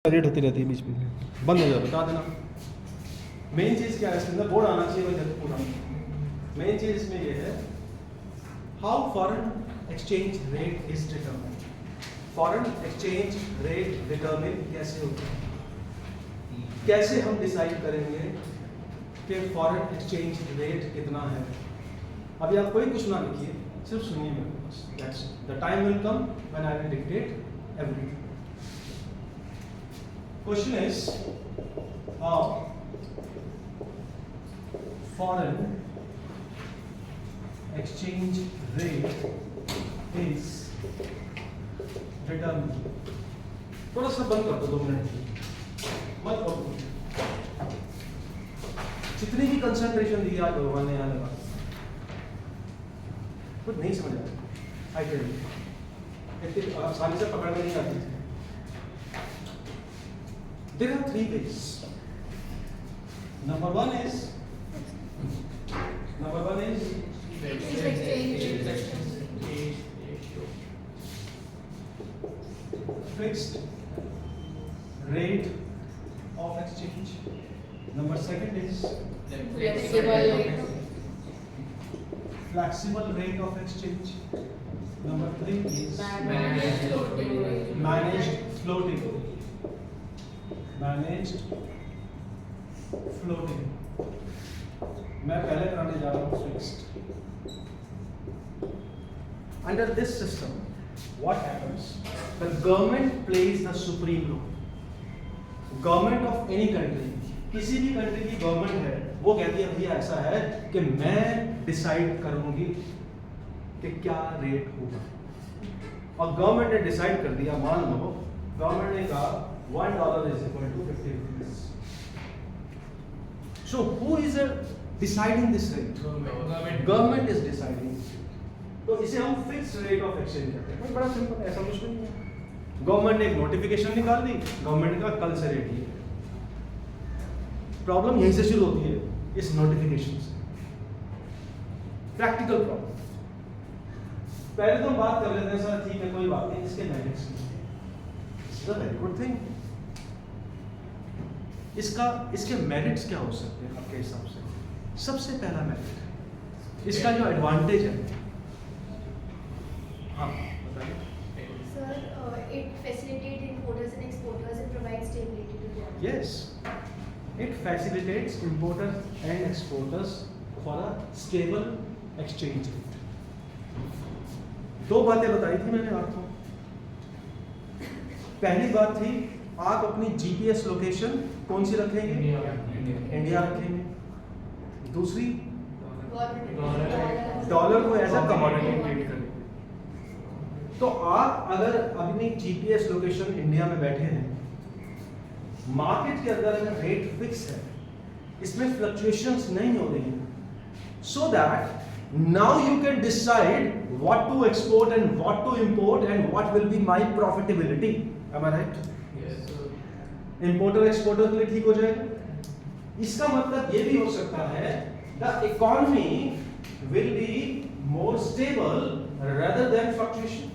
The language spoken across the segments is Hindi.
रेट होती रहती है बीच में, बंद हो जाए बता देना। मेन चीज़ क्या है इसके अंदर, बोर्ड आना चाहिए भाई पूरा। मेन चीज़ इसमें ये है, how foreign exchange rate is determined. Foreign exchange rate determine कैसे होता है, कैसे हम डिसाइड करेंगे कि फॉरेन एक्सचेंज रेट कितना है। अभी आप कोई कुछ ना लिखिए, सिर्फ सुनिए मेरे को बस। That's the time will come when I will dictate everything. Question is, how foreign exchange rate is determined. थोड़ा सा बंद कर दो 2 मिनट, मत करो। जितनी भी कंसंट्रेशन दी आज भगवान ने यहाँ लगा, कुछ नहीं समझ आया। आई टेल यू, आसानी से पकड़ में नहीं आती थी। There are 3 ways. Number one is fixed rate of exchange. Number second is flexible rate of exchange. Number 3 is managed floating. Managed floating. मैं पहले कराने जा रहा हूँ fixed. Under this system what happens, the government plays the supreme role. Government of any country, किसी भी कंट्री की गवर्नमेंट है, वो कहती है भैया ऐसा है कि मैं डिसाइड करूंगी कि क्या रेट होगा। और गवर्नमेंट ने डिसाइड कर दिया, मान लो गवर्नमेंट ने कहा $1 is equal to 50 rupees. So who is deciding this rate? Government is deciding. तो इसे हम फिक्स रेट ऑफ एक्सचेंज कहते हैं। बड़ा सिंपल, ऐसा कुछ नहीं है। गवर्नमेंट ने एक नोटिफिकेशन निकाल दी, गवर्नमेंट का कल से रेट ये। प्रॉब्लम यहीं से शुरू होती है, इस नोटिफिकेशन से। Practical problem. पहले तो हम बात कर लेते हैं सर, ठीक है कोई बात नहीं, इसके merits it's a very good thing. इसके मेरिट्स क्या हो सकते हैं आपके हिसाब से? सबसे पहला मेरिट, इसका जो एडवांटेज है, हाँ बताइए। Sir, it facilitates importers and exporters and provides stability to them. Yes, it facilitates importers and exporters for a stable exchange rate. 2 बातें बताई थी मैंने आपको। पहली बात थी, आप अपनी जीपीएस लोकेशन कौन सी रखेंगे? इंडिया रखेंगे। दूसरी, डॉलर को एज अ कमोडिटी ट्रीट करेंगे। तो आप अगर अपनी जीपीएस लोकेशन इंडिया में बैठे हैं, मार्केट के अंदर अगर रेट फिक्स है, इसमें फ्लक्चुएशंस नहीं हो रही हैं, so that now you can decide what to export and what to import and what will be my profitability. Am I right? Importer exporter के लिए ठीक हो जाएगा। इसका मतलब ये भी हो सकता है, the economy will be more stable rather than fluctuation.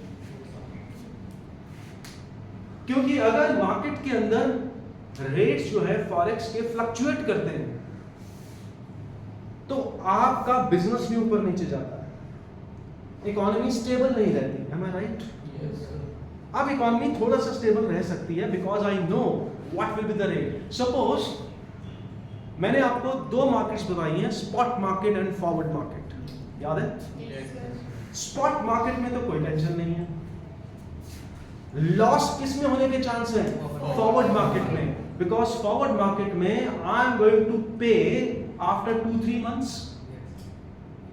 क्योंकि अगर मार्केट के अंदर रेट्स जो है फॉरेक्स के फ्लक्चुएट करते हैं, तो आपका बिजनेस भी ऊपर नीचे जाता है, इकोनॉमी स्टेबल नहीं रहती। M I right? अब इकोनॉमी थोड़ा सा स्टेबल रह सकती है, because I know what will be the rate. Suppose मैंने आपको 2 मार्केट्स बताई हैं, spot market and forward market, याद है? स्पॉट मार्केट में तो कोई टेंशन नहीं है, लॉस किस में होने के चांस है? फॉरवर्ड मार्केट में, बिकॉज फॉरवर्ड मार्केट में आई एम गोइंग टू पे आफ्टर 2-3 मंथ्स।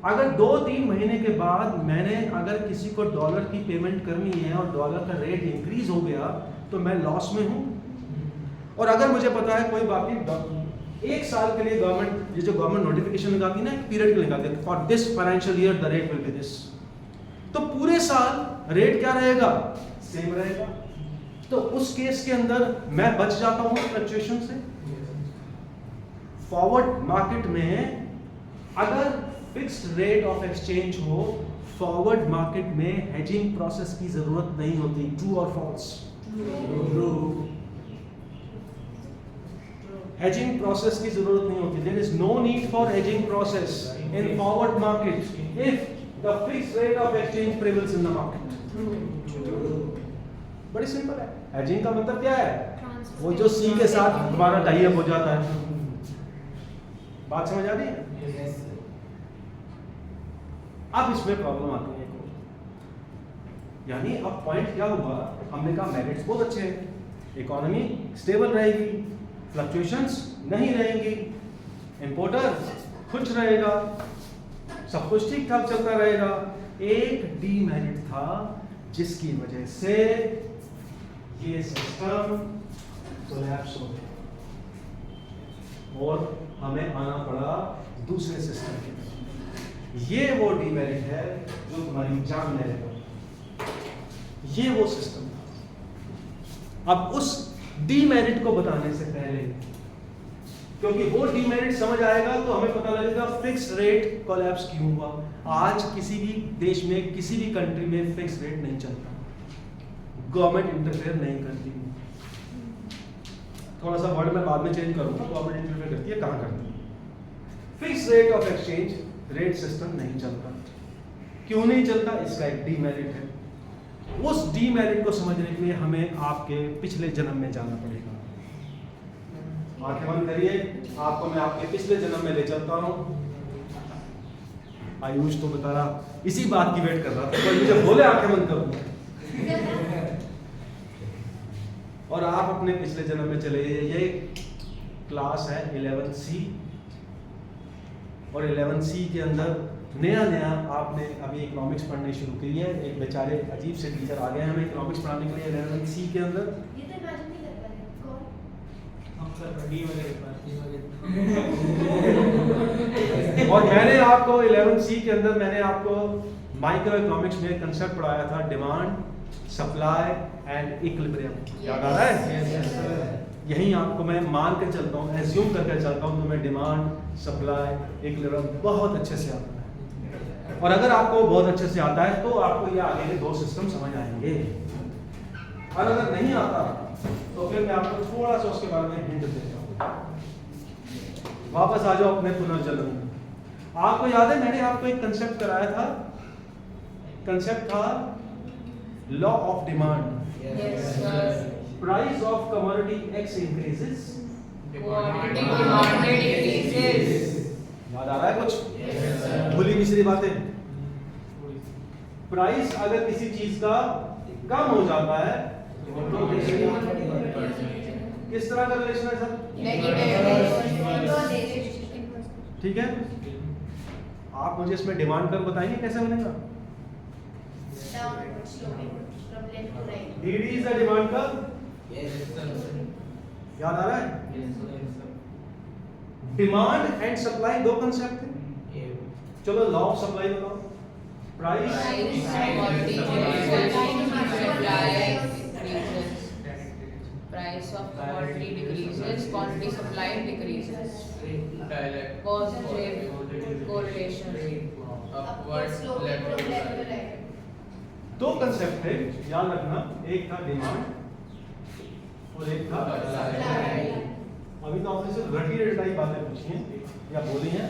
अगर 2-3 महीने के बाद मैंने अगर किसी को डॉलर की पेमेंट करनी है और डॉलर का रेट इंक्रीज हो गया, तो मैं लॉस में हूं। और अगर मुझे पता है कोई बात नहीं, 1 साल के लिए गवर्नमेंट, ये जो गवर्नमेंट नोटिफिकेशन निकालती है ना, एक पीरियड के लिए निकालती है, for this financial year the rate will be this, तो पूरे साल रेट क्या रहेगा? सेम रहेगा। तो उस केस के अंदर मैं बच जाता हूं फ्लक्चुएशन से। फॉरवर्ड मार्केट में अगर फिक्स्ड रेट ऑफ एक्सचेंज हो, फॉरवर्ड मार्केट में हेजिंग प्रोसेस की जरूरत नहीं होती। ट्रू और फॉल्स? ट्रू। hedging process की जरूरत नहीं होती. There is no need for hedging process in forward market if the fixed rate of exchange prevails in the market. बड़ी सिंपल है. hedging का मतलब क्या है? वो जो C के साथ हमारा टाई अप हो जाता है. बात समझ आ रही है? अब इसमें प्रॉब्लम आती है एक और. यानी अब पॉइंट क्या हुआ? हमने कहा मेरिट्स बहुत अच्छे हैं, इकोनॉमी स्टेबल रहेगी, फ्लक्चुएशंस नहीं रहेंगी, इंपोर्टर खुश रहेगा, सब कुछ ठीक ठाक चलता रहेगा. एक डीमेरिट था जिसकी वजह से ये सिस्टम कोलैप्स हो गया और हमें आना पड़ा दूसरे सिस्टम के. ये वो डीमेरिट है जो तुम्हारी जान ले लेगा. ये वो सिस्टम था. अब उस डीमेरिट को बताने से पहले, क्योंकि वो डीमेरिट समझ आएगा तो हमें पता लगेगा फिक्स रेट कोलैप्स क्यों हुआ. आज किसी भी देश में, किसी भी कंट्री में फिक्स रेट नहीं चलता, गवर्नमेंट इंटरफेयर नहीं करती. थोड़ा सा वर्ड मैं बाद में चेंज करूंगा. गवर्नमेंट इंटरफेयर करती है, कहाँ करती है? Fix rate of exchange rate system नहीं चलता. क्यों नहीं चलता? इसका एक डीमेरिट है. उस डीमेरिट को समझने के लिए हमें आपके पिछले जन्म में जाना पड़ेगा. आंखें बंद करिए, आपको मैं आपके पिछले जन्म में ले चलता हूं. आयुष तो बता रहा, इसी बात की वेट कर रहा था, तो मुझे बोले आंखें बंद करो. और आप अपने पिछले जन्म में चले जाइए. ये क्लास है 11C और 11C के अंदर नया आपने अभी इकोनॉमिक्स पढ़ने शुरू की है. एक बेचारे अजीब से टीचर आ गए हैं हमें इकोनॉमिक्स पढ़ाने के लिए 11C के अंदर. ये तो इमेजिन नहीं कर पा रहे. कौन? हम सर डी वगैरह और मैंने आपको 11C के अंदर मैंने आपको माइक्रो इकोनॉमिक्स में कंसेप्ट पढ़ाया था, डिमांड, सप्लाई एंड इक्विलिब्रियम. याद आ रहा है? यही आपको मैं मान के चलता हूँ, एज्यूम करके चलता हूँ, तो मैं डिमांड, सप्लाई, इक्विलिब्रियम बहुत अच्छे से आता है. और अगर आपको बहुत अच्छे से आता है तो आपको ये आगे के दो सिस्टम समझ आएंगे. और अगर नहीं आता तो फिर मैं आपको थोड़ा सा उसके बारे में हिंट देता हूँ. वापस आ जाओ अपने पुनर्जन्म में. आपको याद है मैंने आपको एक कंसेप्ट कराया था. कंसेप्ट था law of demand. Price of commodity x increases, याद आ रहा है कुछ? भूली बिसरी बातें. प्राइस अगर किसी चीज का कम हो जाता है तो किस तरह का रिलेशन है सर? ठीक है. आप मुझे इसमें डिमांड कर्व बताएंगे कैसे बनेगा? DD is the demand curve. याद आ रहा है? डिमांड एंड सप्लाई दो कंसेप्ट है. चलो लॉ ऑफ सप्लाई बताओ. Price price of commodity decreases, quantity supplied decreases. Positive correlation. दो कंसेप्ट थे, याद रखना. एक था डिमांड और एक था सप्लाई. अभी तो आपने सिर्फ रटी रटाई बातें पूछी हैं या बोली हैं.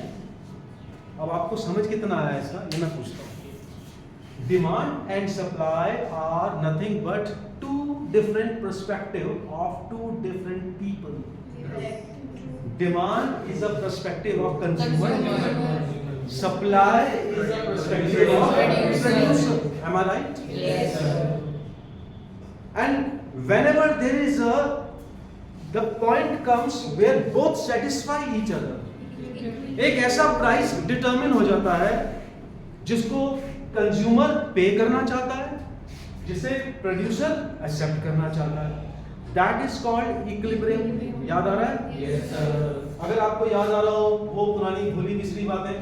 अब आपको समझ कितना आया इसका, ये मैं पूछता हूँ. Demand and supply are nothing but two different perspective of two different people. Demand is a perspective of consumer, supply is a perspective of producer. Am I right? Yes. And whenever there is the point comes where both satisfy each other. एक ऐसा प्राइस डिटरमिन हो जाता है जिसको कंज्यूमर पे करना चाहता है, जिसे प्रोड्यूसर एक्सेप्ट करना चाहता है. That is called equilibrium. याद आ रहा है? Yes, sir. अगर आपको याद आ रहा हो वो पुरानी भूली बिसरी बातें,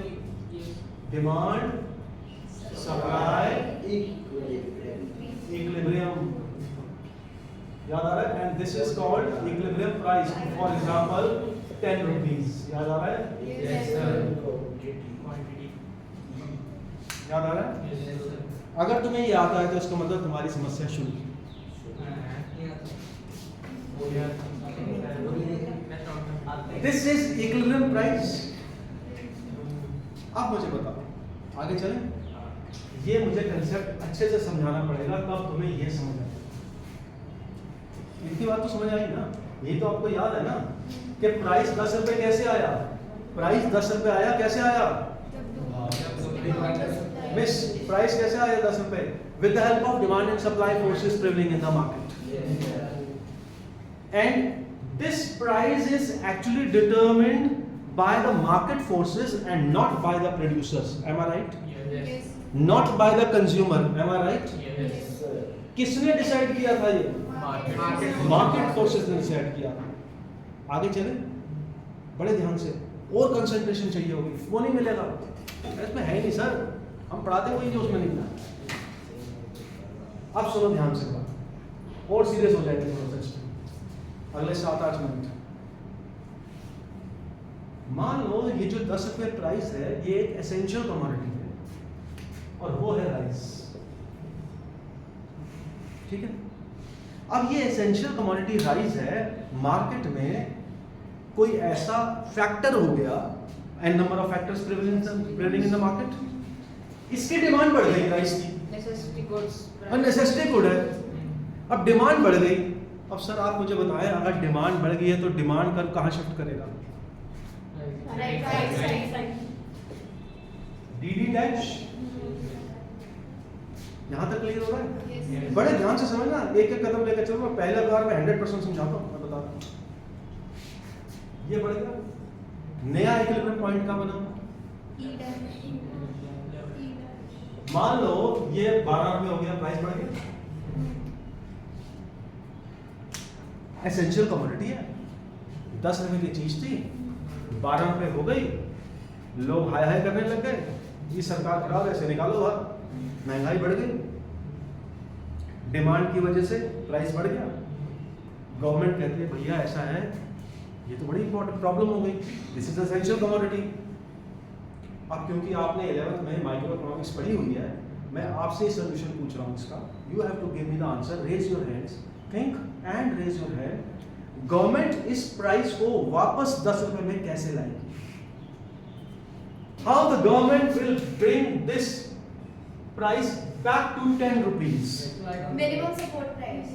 डिमांड, सप्लाई, इक्विलिब्रियम. याद आ रहा है? And this is called equilibrium price. For example 10 rupees. याद आ रहा है? Yes, sir. याद आ रहा है? Yes, sir. अगर तुम्हें ये आता है तो इसका मतलब तुम्हारी समस्या शुरू. This is equilibrium price. अब मुझे बताओ, आगे चलें। ये मुझे कंसेप्ट अच्छे से समझाना पड़ेगा, तब तुम्हें ये समझ आएगा। इतनी बात तो समझ आई ना? ये तो आपको याद है ना कि प्राइस 10 रुपए कैसे आया? प्राइस 10 रुपए आया, कैसे आया मिस? प्राइस कैसे आया 10 रुपए? With the help of demand and supply forces prevailing in the market, and this price is actually determined by the market forces and not by the producers. Am I right? Yes. Not by the consumer. Am I right? Yes. किसने डिसाइड किया था ये? मार्केट फोर्सेस ने डिसाइड किया। आगे चले, बड़े ध्यान से, और कंसंट्रेशन चाहिए होगी, वो नहीं मिलेगा इसमें, है ही नहीं सर, हम पढ़ाते वही जो उसमें नहीं मिला। अब सुनो ध्यान से बात, और सीरियस हो जाएंगे थोड़ा सा इसमें अगले 7-8 मिनट। मान लो ये जो 10 रुपए प्राइस है, ये एक एसेंशियल कमोडिटी है, और वो है राइस, ठीक है? अब ये एसेंशियल कमोडिटी राइस है, मार्केट में कोई ऐसा फैक्टर हो गया, and number of factors prevailing in the market, इसकी डिमांड बढ़ गई राइस की, नेसेसिटी गुड्स, और नेसेसिटी गुड है, अब डिमांड बढ़ गई। अब सर आप मुझे बताएं, अगर डिमांड बढ़ गई है तो डिमांड कर कहां शिफ्ट करेगा? Right. DD dash. यहां तक क्लियर हो रहा है? Yes. बड़े ध्यान से समझना, एक एक कदम लेकर चलो। मैं पहला बार में 100% समझाता हूं, मैं बता रहा हूं। ये बढ़ेगा, नया इक्विलिब्रियम पॉइंट का बना। मान लो ये 12 रुपए हो गया, प्राइस बढ़ गया, एसेंशियल कमोडिटी है, 10 रुपए की चीज थी, 12 रुपए हो गई, लोग हाय हाय करने लग गए, ये सरकार खराब है, ऐसे निकालो बाहर, महंगाई बढ़ गई, डिमांड की वजह से प्राइस बढ़ गया। गवर्नमेंट कहती है भैया ऐसा है, ये तो बड़ी इंपॉर्टेंट प्रॉब्लम हो गई, दिस इज एसेंशियल कमोडिटी। अब क्योंकि आपने 11th में माइक्रो इकोनॉमिक्स पढ़ी हुई है, मैं आपसे सोल्यूशन पूछ रहा हूँ इसका, you have to give me the answer, raise your hands, think and raise your hand. Government इस प्राइस को वापस 10 रुपए में कैसे लाएगी? How the government will bring this price back to 10 rupees? Minimum support price.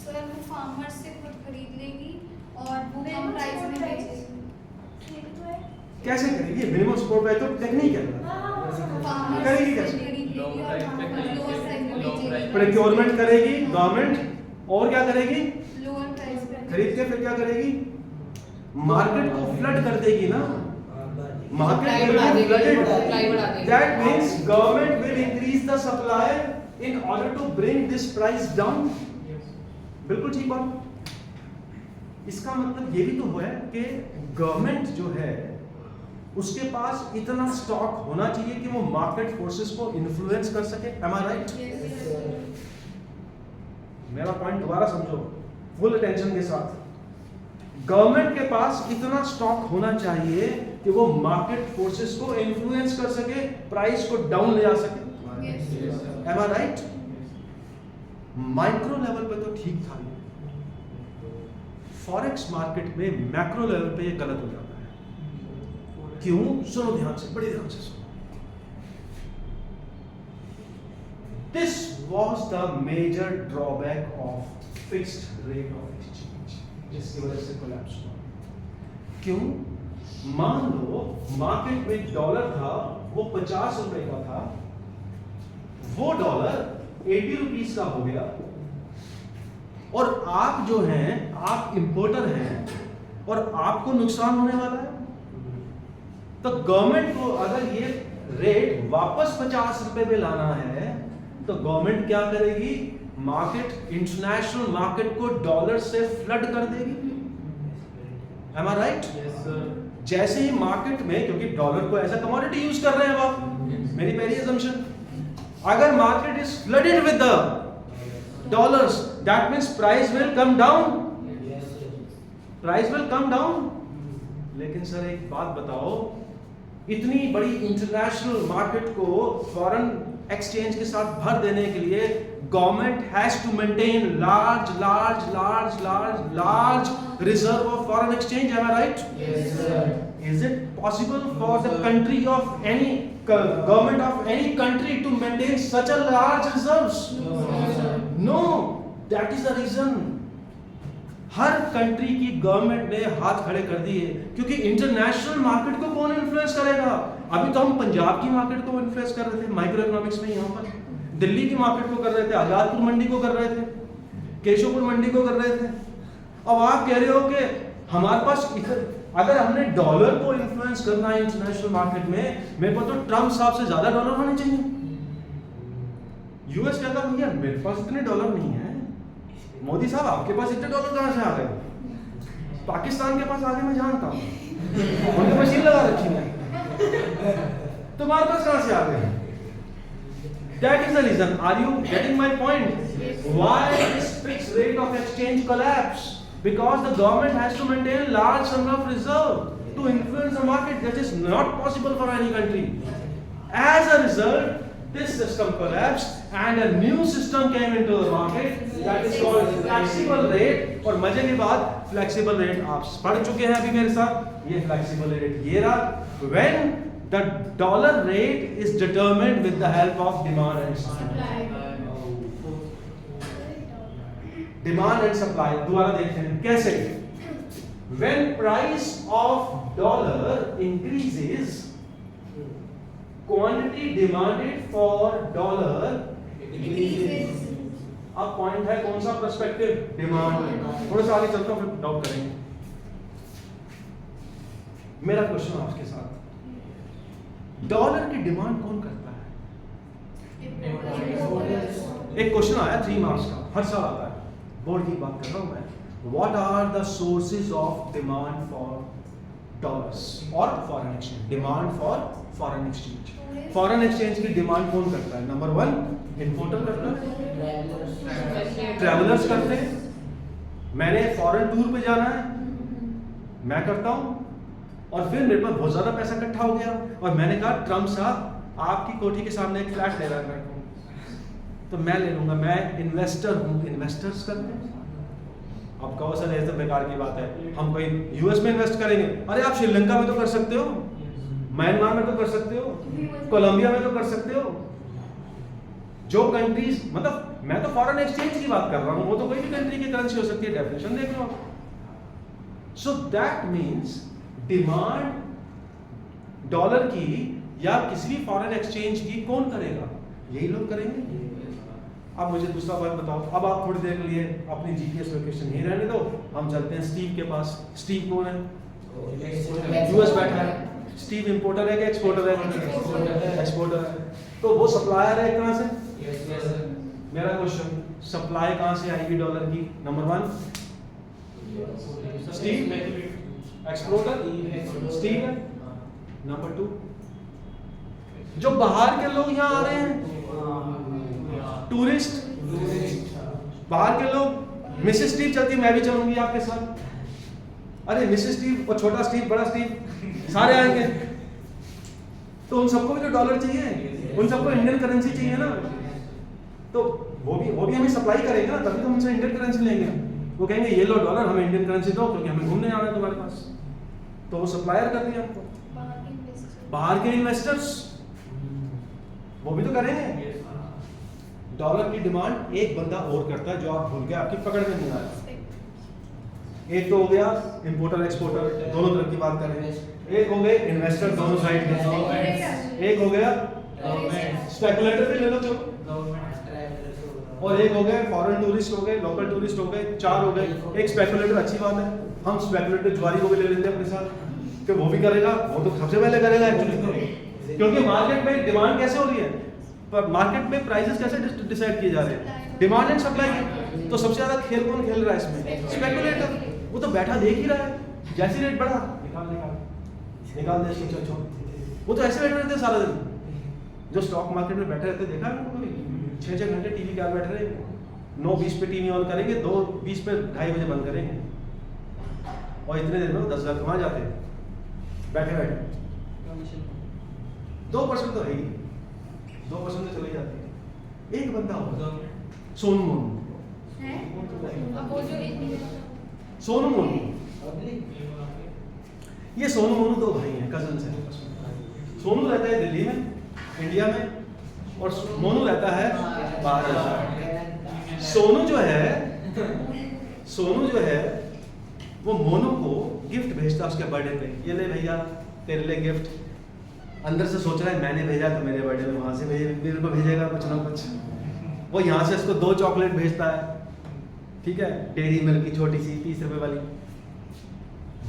Sir वो फार्मर से खुद खरीद लेगी और वो कम Minimum प्राइस support में price. बेचेगी। ये तो है। कैसे करेगी? मिनिमम सपोर्ट प्राइस तो टेक्निक है, फार्मर करेगी से कैसे? खरीद लेगी और लोअर प्राइस में बेचेगी। प्रोक्योरमेंट करेगी गवर्नमेंट, और क्या करेगी? लोअर प्राइस पे खरीद के फिर क्या करेगी? मार्केट को फ्लड कर देगी ना, market will be flooded. That means government will increase the supply in order to bring this price down. बिल्कुल ठीक बात। इसका मतलब ये भी तो है कि गवर्नमेंट जो है उसके पास इतना स्टॉक होना चाहिए कि वो मार्केट फोर्सेस को इन्फ्लुएंस कर सके। Am I right? मेरा पॉइंट दोबारा समझो फुल अटेंशन के साथ। गवर्नमेंट के पास इतना स्टॉक होना चाहिए कि वो मार्केट फोर्सेस को इन्फ्लुएंस कर सके, प्राइस को डाउन ले आ सके। Am I right? Micro level पे तो ठीक था, फॉरेक्स मार्केट में मैक्रो लेवल पे ये गलत हो जाता है। क्यों? सुनो ध्यान से, बड़े ध्यान से सुनो। This was the major drawback of fixed rate of exchange, जिसकी वजह से कोलैप्स हुआ। क्यों? मान लो मार्केट में डॉलर था, वो 50 रुपए का था, वो डॉलर 80 रुपीस का हो गया, और आप जो हैं, आप इंपोर्टर हैं, और आपको नुकसान होने वाला है। तो गवर्नमेंट को अगर ये रेट वापस 50 रुपए पे लाना है तो गवर्नमेंट क्या करेगी? मार्केट, इंटरनेशनल मार्केट को डॉलर से फ्लड कर देगी। Am I right? Yes, sir. जैसे ही मार्केट में, क्योंकि डॉलर को एज अ कमोडिटी यूज कर रहे हैं आप, मेरी पहली assumption, अगर market is flooded with the dollars, that means price will come down, price will come down. लेकिन सर एक बात बताओ, इतनी बड़ी इंटरनेशनल मार्केट को फॉरेन एक्सचेंज के साथ भर देने के लिए government has to maintain large reserve of foreign exchange. Am I right? Yes, sir. Is it possible for the country of any government of any country to maintain such a large reserves? No, sir. No, that is the reason. Her country की गवर्नमेंट ने हाथ खड़े कर दिए, क्योंकि इंटरनेशनल मार्केट को कौन इन्फ्लुएंस करेगा? अभी तो हम पंजाब की मार्केट को इन्फ्लुएंस कर रहे थे माइक्रो इकोनॉमिक्स में, यहाँ पर दिल्ली की मार्केट को कर रहे थे, आजादपुर मंडी को कर रहे थे, केशवपुर मंडी को कर रहे थे। अब आप कह रहे हो कि हमारे पास अगर हमने डॉलर को इन्फ्लुएंस करना है इंटरनेशनल मार्केट में, मेरे पास तो ट्रम्प साहब से ज्यादा डॉलर होने चाहिए। यूएस कहता भैया मेरे पास इतने डॉलर नहीं है, मोदी साहब आपके पास इतने डॉलर कहां से आ गए? पाकिस्तान के पास आगे मैं जानता हूं, उनके मशीन लगा रखी है, तुम्हारे पास कहां से आ गए? That is the reason. Are you getting my point? Why this fixed rate of exchange collapse? Because the government has to maintain large sum of reserve to influence the market. That is not possible for any country. As a result, this system collapsed and a new system came into the market that is called flexible rate. और मजे की बात, flexible rate आप पढ़ चुके हैं अभी मेरे साथ, ये flexible rate ये रहा। When the dollar rate is determined with the help of demand and supply. Demand and supply दोबारा देखते हैं कैसे। When price of dollar increases, quantity demanded for dollar increases. अब पॉइंट है कौन सा? Perspective, demand. थोड़ा सा आगे चलता हूं फिर डाउट करेंगे। मेरा क्वेश्चन आपके साथ, डॉलर की डिमांड कौन करता है? एक क्वेश्चन आया 3 मार्क्स का, हर साल आता है, बोर्ड की बात कर रहा हूं मैं। What are the sources of demand for dollars और foreign exchange? Demand for foreign exchange, foreign exchange की डिमांड कौन करता है? नंबर 1 इंपोर्टर करता है, ट्रैवलर्स करते हैं। मैंने फॉरेन टूर पे जाना है, मैं करता हूं, और फिर मेरे पास बहुत ज्यादा पैसा इकट्ठा हो गया और मैंने कहा ट्रम्प साहब आपकी कोठी के सामने एक फ्लैट ले रहा है मेरे को, तो मैं ले लूंगा, मैं इन्वेस्टर हूं। इन्वेस्टर्स करते हैं। अब कहो सर ये तो बेकार की बात है, हम कोई यूएस में इन्वेस्ट करेंगे? अरे आप श्रीलंका में तो कर सकते हो, म्यांमार में तो कर सकते हो, कोलंबिया में तो कर सकते हो। जो कंट्रीज, मतलब मैं तो फॉरेन एक्सचेंज की बात कर रहा हूं, वो तो कोई भी कंट्री की करेंसी हो सकती है, डेफिनेशन देख लो। So that means demand dollar की या किसी भी फॉरेन एक्सचेंज की कौन करेगा? यही लोग करेंगे। अब मुझे दूसरा बात बताओ, अब आप थोड़ी देर के लिए अपनी जीपीएस लोकेशन यहीं रहने दो, हम चलते हैं स्टीव के पास। स्टीव कौन है? यूएस बैठा है। स्टीव इंपोर्टर है कि एक्सपोर्टर है? एक्सपोर्टर है। तो वो सप्लायर है एक तरह से। मेरा क्वेश्चन, सप्लाई कहां से आएगी डॉलर की? नंबर 1 स्टीव, एक्सपोर्टर स्टीव है। नंबर 2 जो बाहर के लोग यहाँ आ रहे हैं, टूरिस्ट, बाहर के लोग। मिसेस स्टीव चलती, मैं भी चलूंगी आपके साथ। अरे मिसेस स्टीव और छोटा स्टीव, बड़ा स्टीव, सारे आएंगे, तो उन सबको भी तो डॉलर चाहिए, उन सबको इंडियन करेंसी चाहिए ना। तो वो भी हमें सप्लाई करेंगे ना, तभी तो हमसे इंडियन करेंसी लेंगे। वो कहेंगे ये लो डॉलर, हमें इंडियन करेंसी दो, क्योंकि हमें घूमने जाना है तुम्हारे पास। तो वो सप्लायर कर दिया आपको। बाहर के इन्वेस्टर्स वो भी तो करेंगे। डॉलर की डिमांड एक बंदा और करता है, जो आप भूल गए, आपकी पकड़ में नहीं आया। एक तो हो गया इंपोर्टर एक्सपोर्टर, दोनों तरफ की बात कर रहे हैं। एक हो गए इन्वेस्टर, दोनों साइड के। एक हो गया स्पेकुलेटर भी ले लो चलो, और एक हो गए फॉरेन टूरिस्ट हो गए, लोकल टूरिस्ट हो गए, 4 हो गए। एक स्पेकुलेटर, अच्छी बात है, हम स्पेकुलेटर जुआरी को भी ले लेते हैं अपने साथ, कि वो भी करेगा, वो तो सबसे पहले करेगा एक्चुअली, क्योंकि मार्केट में डिमांड कैसे हो रही है, मार्केट में प्राइसेस कैसे डिसाइड किए जा रहे हैं? Demand and supply. तो सबसे ज्यादा खेल कौन खेल रहा है इसमें? स्पेकुलेटर। वो तो बैठा देख ही रहा है, जैसी रेट बढ़ा निकाल दे, वो तो ऐसे बैठे रहते हैं सारा दिन। जो स्टॉक मार्केट में बैठे रहते, देखा है कभी? 6-6 घंटे टीवी के आगे बैठे रहेंगे, 9:20 पे टीवी ऑन करेंगे, 2:20 पे 2:30 बजे बंद करेंगे, और इतने देर में 10,000 कमा जाते हैं बैठे बैठे। 2% तो है ही, 2% तो चली जाती है। एक बंदा होगा सोनू मोनू, है अब वो जो सोनू मोनू, ये सोनू मोनू दो भाई हैं, कजन्स हैं। सोनू रहता है दिल्ली में, इंडिया में, और मोनू रहता है बाहर। सोनू जो है वो मोनू को गिफ्ट भेजता है उसके बर्थडे पे, ये ले भैया तेरे लिए गिफ्ट। अंदर से सोच रहा है मैंने भेजा तो मेरे बर्थडे में वहां से मेरे को भेजेगा कुछ ना कुछ। वो यहाँ से उसको 2 चॉकलेट भेजता है, ठीक है, डेयरी मिल्क की छोटी सी 30 रुपए वाली,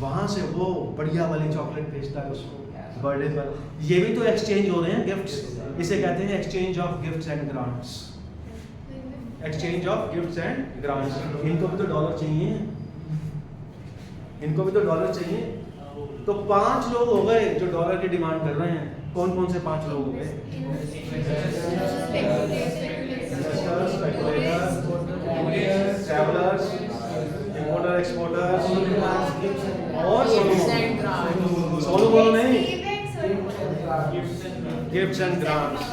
वहां से वो बढ़िया वाली चॉकलेट भेजता है उसको बर्थडे पर। ये भी तो एक्सचेंज हो रहे हैं गिफ्ट्स, इसे कहते हैं exchange of gifts and grants. Exchange of gifts and grants. इनको भी तो डॉलर चाहिए, इनको भी तो डॉलर चाहिए। तो 5 लोग हो गए जो डॉलर की डिमांड कर रहे हैं। कौन कौन से 5 लोग हो गए? ट्रैवलर्स, इंपोर्टर एक्सपोर्टर्स और सोनू मोनू नहीं, gifts and grants.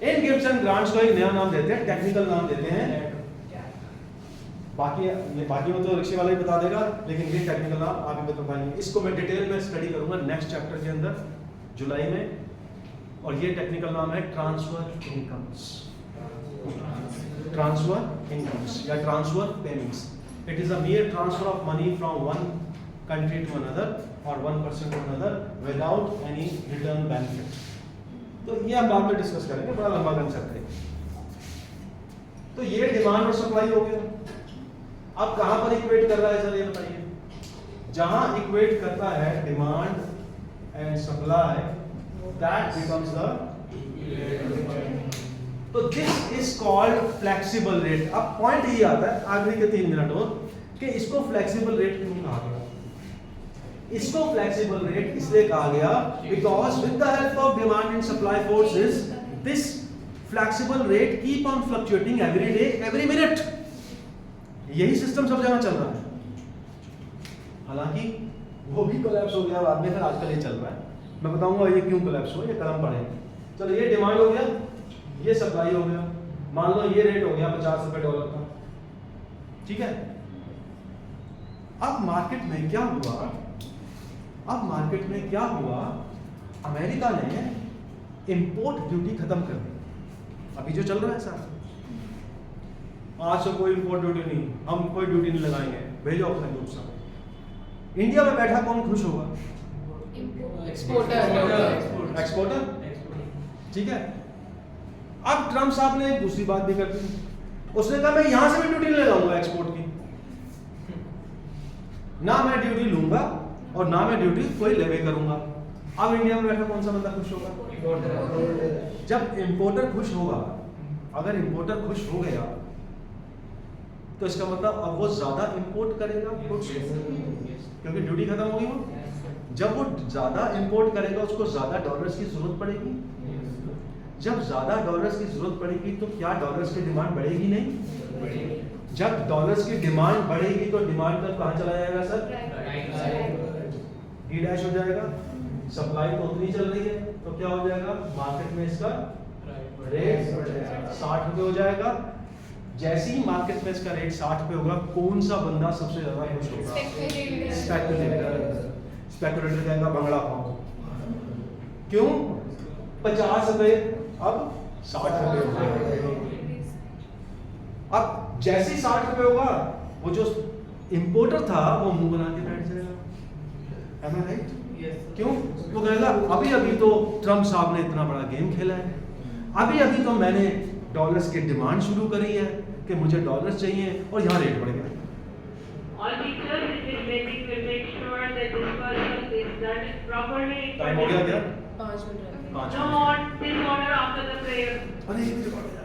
In gifts and grants को एक नया नाम देते हैं, टेक्निकल नाम देते हैं। बाकी में तो रिक्शे वाला ही बता देगा, लेकिन ये टेक्निकल नाम आप ही बता पाएंगे। इसको मैं डिटेल में स्टडी करूंगा नेक्स्ट चैप्टर के अंदर जुलाई में। और ये टेक्निकल नाम है ट्रांसफर इनकम्स, ट्रांसफर इनकम्स या transfer payments. It is a mere transfer of money from one country to another or one person to another without any return benefit. तो ये हम बाद में डिस्कस करेंगे, बड़ा लंबा कंसेप्ट है। तो ये डिमांड और सप्लाई हो गया। अब कहां पर इक्वेट कर रहा है सर, ये बताइए। जहां इक्वेट करता है demand and supply, that becomes the, तो this is called flexible rate. अब पॉइंट ये आता है आखिरी के 3 मिनट और, कि इसको फ्लेक्सिबल रेट क्यों कहा गया? इसको फ्लेक्सिबल रेट इसलिए कहा गया because with the help of demand and supply forces this flexible rate keep on fluctuating every day every minute. यही सिस्टम सब जगह चल रहा है। हालांकि वो भी कोलैप्स हो गया बाद में, फिर आजकल ये चल रहा है। मैं बताऊंगा ये क्यों कोलैप्स हुआ, ये कलम पढ़ेंगे। चलो ये डिमांड हो गया, ये सप्लाई हो गया। मान लो ये रेट हो गया 50 रुपए डॉलर का, ठीक है। अब मार्केट में क्या हुआ, अमेरिका ने इंपोर्ट ड्यूटी खत्म कर दी। अभी जो चल रहा है सर, आज से कोई इंपोर्ट ड्यूटी नहीं, हम कोई ड्यूटी नहीं लगाएंगे, भेजो अपने ग्रुप से। इंडिया में बैठा कौन खुश होगा? एक्सपोर्टर, ठीक है। अब ट्रम्प साहब ने एक दूसरी बात भी कर दी, उसने कहा मैं यहां से भी ड्यूटी नहीं लगाऊंगा एक्सपोर्ट की, ना मैं ड्यूटी लूंगा और ना मैं ड्यूटी कोई लेवे करूंगा। अब इंडिया में बैठा कौन सा बंदा खुश होगा? जब इंपोर्टर खुश होगा, अगर इंपोर्टर खुश हो गया तो इसका मतलब अब वो ज्यादा इंपोर्ट करेगा गुड्स, क्योंकि ड्यूटी खत्म होगी। वो जब वो ज्यादा इंपोर्ट करेगा उसको ज्यादा डॉलर्स की जरूरत पड़ेगी। जब ज्यादा डॉलर्स की जरूरत पड़ेगी तो क्या डॉलर्स की डिमांड बढ़ेगी? नहीं। जब डॉलर्स की डिमांड बढ़ेगी तो डिमांड तक कहां चला जाएगा सर? डी डैश हो जाएगा। सप्लाई तो उतनी चल रही है तो क्या हो जाएगा? मार्केट में इसका रेट 60 रुपए हो जाएगा। जैसे ही मार्केट में इसका रेट 60 रुपए होगा, कौन सा बंदा सबसे ज्यादा खुश होगा? स्पेकुलेटर कहेगा बंगला पाओ। क्यों? 50 रुपए अब 60 रुपए हो जाएगा। अब जैसे ही 60 रुपए होगा, वो जो इंपोर्टर था वो मुंह बना के बैठ जाएगा। Am I right? क्यों? वो कहेगा अभी अभी तो ट्रम्प साहब ने इतना बड़ा गेम खेला है, अभी अभी तो मैंने डॉलर्स की डिमांड शुरू करी है कि मुझे डॉलर्स चाहिए और यहाँ रेट बढ़ गया। All teachers in this meeting will make sure that this person is done properly. Time हो गया क्या? 5 minute. No on this order after the prayer. अरे ये मुझे बढ़ गया।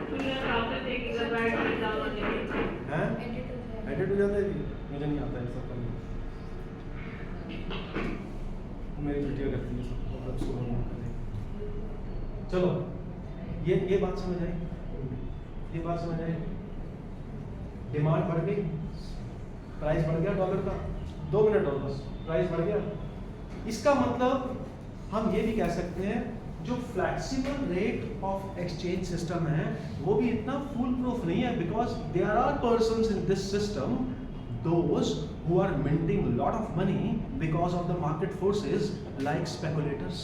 Students after taking the back sit down on the seat. हैं? एडिट हो जाता है भी? मुझे नहीं आता है सब करना। मेरी वीडियो करती है सब, मतलब सुबह में करें। चलो ये बात समझ आई, ये बात समझ आई। डिमांड बढ़ गई, प्राइस बढ़ गया डॉलर का। 2 मिनट और बस, प्राइस बढ़ गया। इसका मतलब हम ये भी कह सकते हैं जो flexible rate of exchange system है वो भी इतना फुल प्रूफ नहीं है, because there are persons in this system those who are minting lot of money because of the market forces like speculators.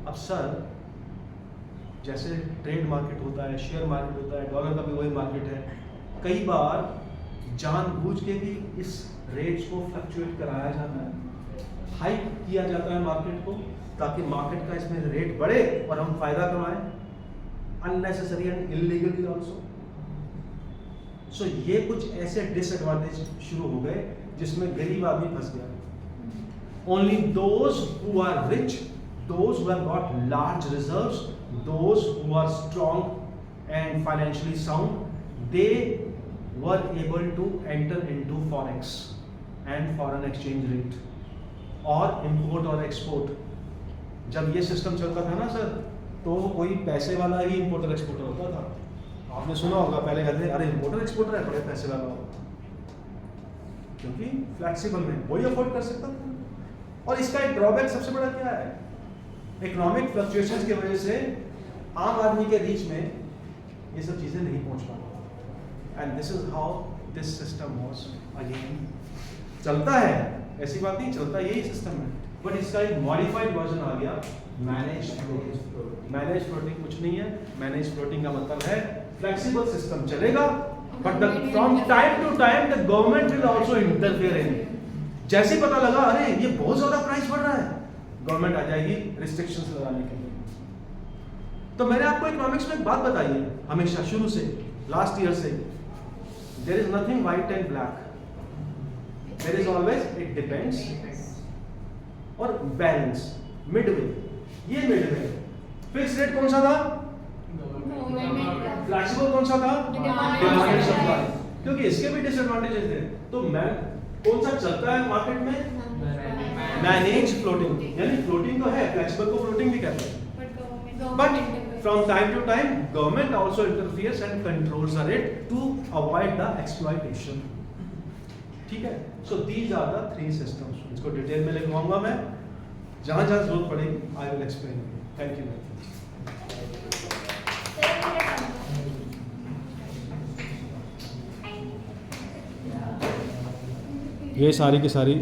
अब सर जैसे ट्रेड मार्केट होता है, शेयर मार्केट होता है, डॉलर का भी वही मार्केट है, कई बार जानबूझ के भी इस रेट्स को फ्लक्चुएट कराया जाता है, हाइक किया जाता है मार्केट को, ताकि मार्केट का इसमें रेट बढ़े और हम फायदा कमाएं, अननेसेसरी एंड इलीगली आल्सो। सो ये कुछ ऐसे डिसएडवांटेज शुरू हो गए जिसमें गरीब आदमी फंस गया। Only those who are rich, those who have got large reserves, those who are strong and financially sound, they were able to enter into forex and foreign exchange rate और import और export। जब ये सिस्टम चलता था ना सर, तो कोई पैसे वाला ही इंपोर्टर एक्सपोर्टर होता था। आपने सुना होगा पहले कहते अरे इंपोर्टर एक्सपोर्टर है, बड़े पैसे वाला होगा, क्योंकि फ्लेक्सिबल में वही अफोर्ड कर सकता था। और इसका एक ड्रॉबैक सबसे बड़ा क्या है, इकोनॉमिक फ्लक्चुएशंस की वजह से आम आदमी के रीच में ये सब चीज़ें नहीं पहुंच पाती। And this is how this system was again। चलता है, ऐसी बात नहीं, चलता यही सिस्टम है, बट इसका एक मॉडिफाइड वर्जन आ गया, मैनेज फ्लोटिंग। मैनेज फ्लोटिंग कुछ नहीं है, मैनेज फ्लोटिंग का मतलब है फ्लेक्सिबल सिस्टम चलेगा, but from time to time the government will also interfere in. जैसे पता लगा अरे ये बहुत ज्यादा प्राइस बढ़ रहा है, गवर्नमेंट आ जाएगी रिस्ट्रिक्शंस लगाने के लिए। तो मैंने आपको इकोनॉमिक्स में एक बात बताई है हमेशा शुरू से, लास्ट ईयर से, there is nothing white and black, there is always it depends और balance, midway। ये midway फिक्स रेट कौन सा था, फ्लेक्सिबल कौन सा था, डिमांड सप्लाई, क्योंकि इसके भी डिसएडवांटेजेस थे। तो मैं कौन सा चलता है मार्केट में, मैनेज फ्लोटिंग, यानी फ्लोटिंग तो है, फ्लेक्सिबल को फ्लोटिंग भी कहते हैं, but from time to time government also interferes and controls the rate to avoid the exploitation। ठीक है, so these are the three systems। इसको डिटेल में लिखवाऊंगा मैं, जहां जहां जरूरत पड़ेगी I will explain। Thank you very much। ये सारी की सारी